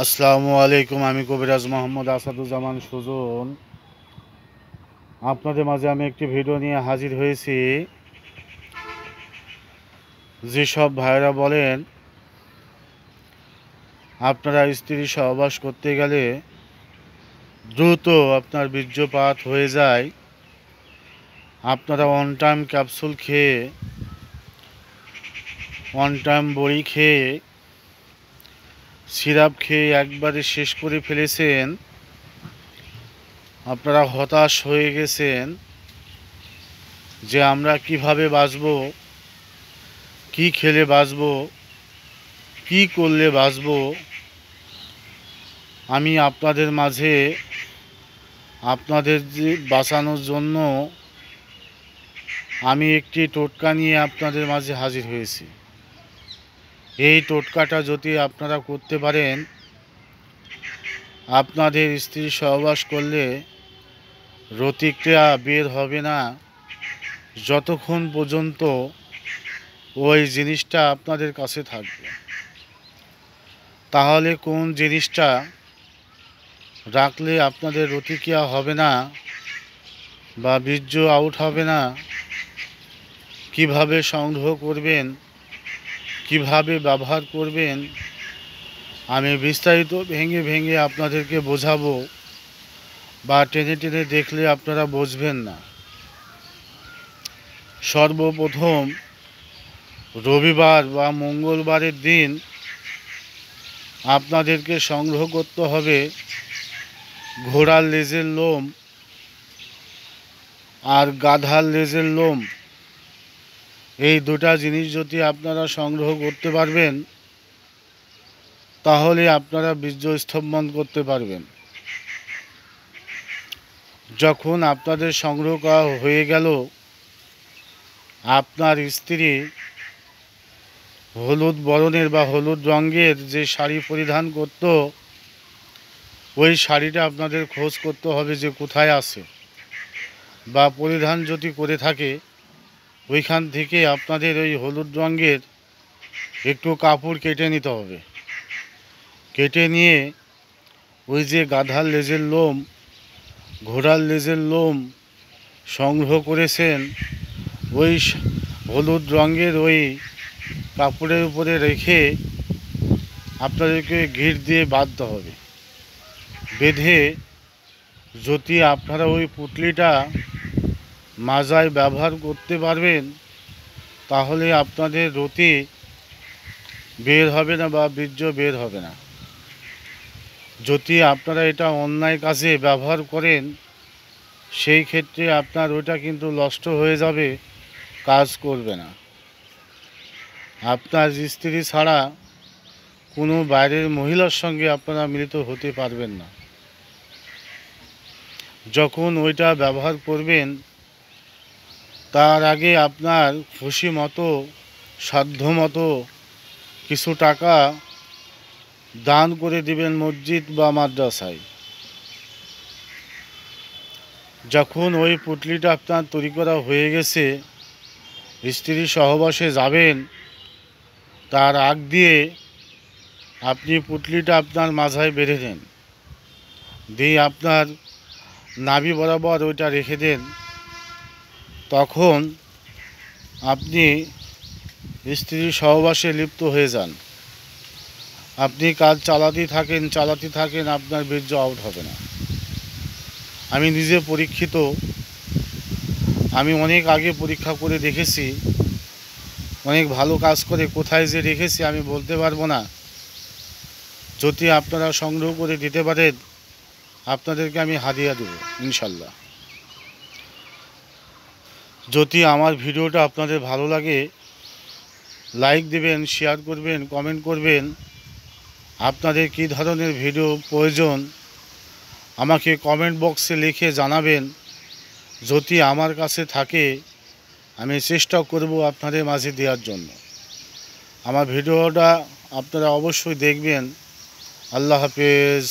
আসসালামু আলাইকুম। আমি কবিরাজ মোহাম্মদ আসাদুজ্জামান সুজন। আপনাদের মাঝে আমি একটি ভিডিও নিয়ে হাজির হয়েছি। যেসব ভাইরা বলেন আপনারা স্ত্রী সহবাস করতে গেলে দ্রুত আপনার বীর্যপাত হয়ে যায়, আপনারা অন টাইম ক্যাপসুল খেয়ে, অন টাইম বড়ি খেয়ে, সিরাপ খেয়ে একবারে শেষ করে ফেলেছেন, আপনারা হতাশ হয়ে গেছেন যে আমরা কিভাবে বাঁচব, কি খেলে বাঁচব, কি করলে বাঁচব। আমি আপনাদের মাঝে আপনাদের বাঁচানোর জন্য আমি একটি টোটকা নিয়ে আপনাদের মাঝে হাজির হয়েছি। এই টোটকাটা যদি আপনারা করতে পারেন, আপনাদের স্ত্রী সহবাস করলে রতিক্রিয়া বের হবে না যতক্ষণ পর্যন্ত ওই জিনিসটা আপনাদের কাছে থাকবে। তাহলে কোন জিনিসটা রাখলে আপনাদের রতিক্রিয়া হবে না বা বীর্য আউট হবে না, কিভাবে সংগ্রহ করবেন, কিভাবে ব্যবহার করবেন, আমি বিস্তারিত ভেঙে ভেঙে আপনাদেরকে বোঝাবো। বা টেনে টেনে দেখলে আপনারা বুঝবেন না। সর্বপ্রথম রবিবার বা মঙ্গলবারের দিন আপনাদেরকে সংগ্রহ করতে হবে ঘোড়ার লেজের লোম আর গাধার লেজের লোম। এই দুটা জিনিস যদি আপনারা সংগ্রহ করতে পারবেন, তাহলে আপনারা বীর্য স্তম্ভন করতে পারবেন। যখন আপনাদের সংগ্রহ করা হয়ে গেল, আপনার স্ত্রী হলুদ বরণের বা হলুদ রঙের যে শাড়ি পরিধান করত, ওই শাড়িটা আপনাদের খোঁজ করতে হবে যে কোথায় আছে, বা পরিধান যদি করে থাকে ওইখান থেকে আপনাদের ওই হলুদ রঙের একটু কাপড় কেটে নিতে হবে। কেটে নিয়ে ওই যে গাধার লেজের লোম, ঘোড়ার লেজের লোম সংগ্রহ করেছেন, ওই হলুদ রঙের ওই কাপড়ের উপরে রেখে আপনাদেরকে ঘির দিয়ে বাঁধতে হবে। বেঁধে যদি আপনারা ওই পুঁটলিটা মাজায় ব্যবহার করতে পারবেন, তাহলে আপনাদের রতি বের হবে না বা বীর্য বের হবে না। যদি আপনারা এটা অন্যায় কাজে ব্যবহার করেন, সেই ক্ষেত্রে আপনার ওটা কিন্তু নষ্ট হয়ে যাবে, কাজ করবে না। আপনার স্ত্রী ছাড়া কোনো বাইরের মহিলার সঙ্গে আপনারা মিলিত হতে পারবেন না। যখন ওইটা ব্যবহার করবেন, তার আগে আপনার খুশি মতো, সাধ্য মতো কিছু টাকা দান করে দিবেন মসজিদ বা মাদ্রাসায়। যখন ওই পুঁটলিটা আপনার তৈরি করা হয়ে গেছে, স্ত্রী সহবাসে যাবেন, তার আগ দিয়ে আপনি পুঁটলিটা আপনার মাথায় বেঁধে দেন, দিয়ে আপনার নাভি বরাবর ওইটা রেখে দেন। তখন আপনি স্ত্রী সহবাসে লিপ্ত হয়ে যান। আপনি কাজ চালাতে থাকেন, আপনার বীর্য আউট হবে না। আমি নিজে পরীক্ষিত, আমি অনেক আগে পরীক্ষা করে দেখেছি, অনেক ভালো কাজ করে কোথায় যে রেখেছি আমি বলতে পারবো না। যদি আপনারা সংগ্রহ করে দিতে পারেন, আপনাদেরকে আমি হাদিয়া দেব ইনশাল্লাহ। যদি আমার ভিডিওটা আপনাদের ভালো লাগে, লাইক দেবেন, শেয়ার করবেন, কমেন্ট করবেন। আপনাদের কী ধরনের ভিডিও প্রয়োজন আমাকে কমেন্ট বক্সে লিখে জানাবেন। যদি আমার কাছে থাকে আমি চেষ্টা করব আপনাদের মাঝে দেওয়ার জন্য। আমার ভিডিওটা আপনারা অবশ্যই দেখবেন। আল্লাহ হাফেজ।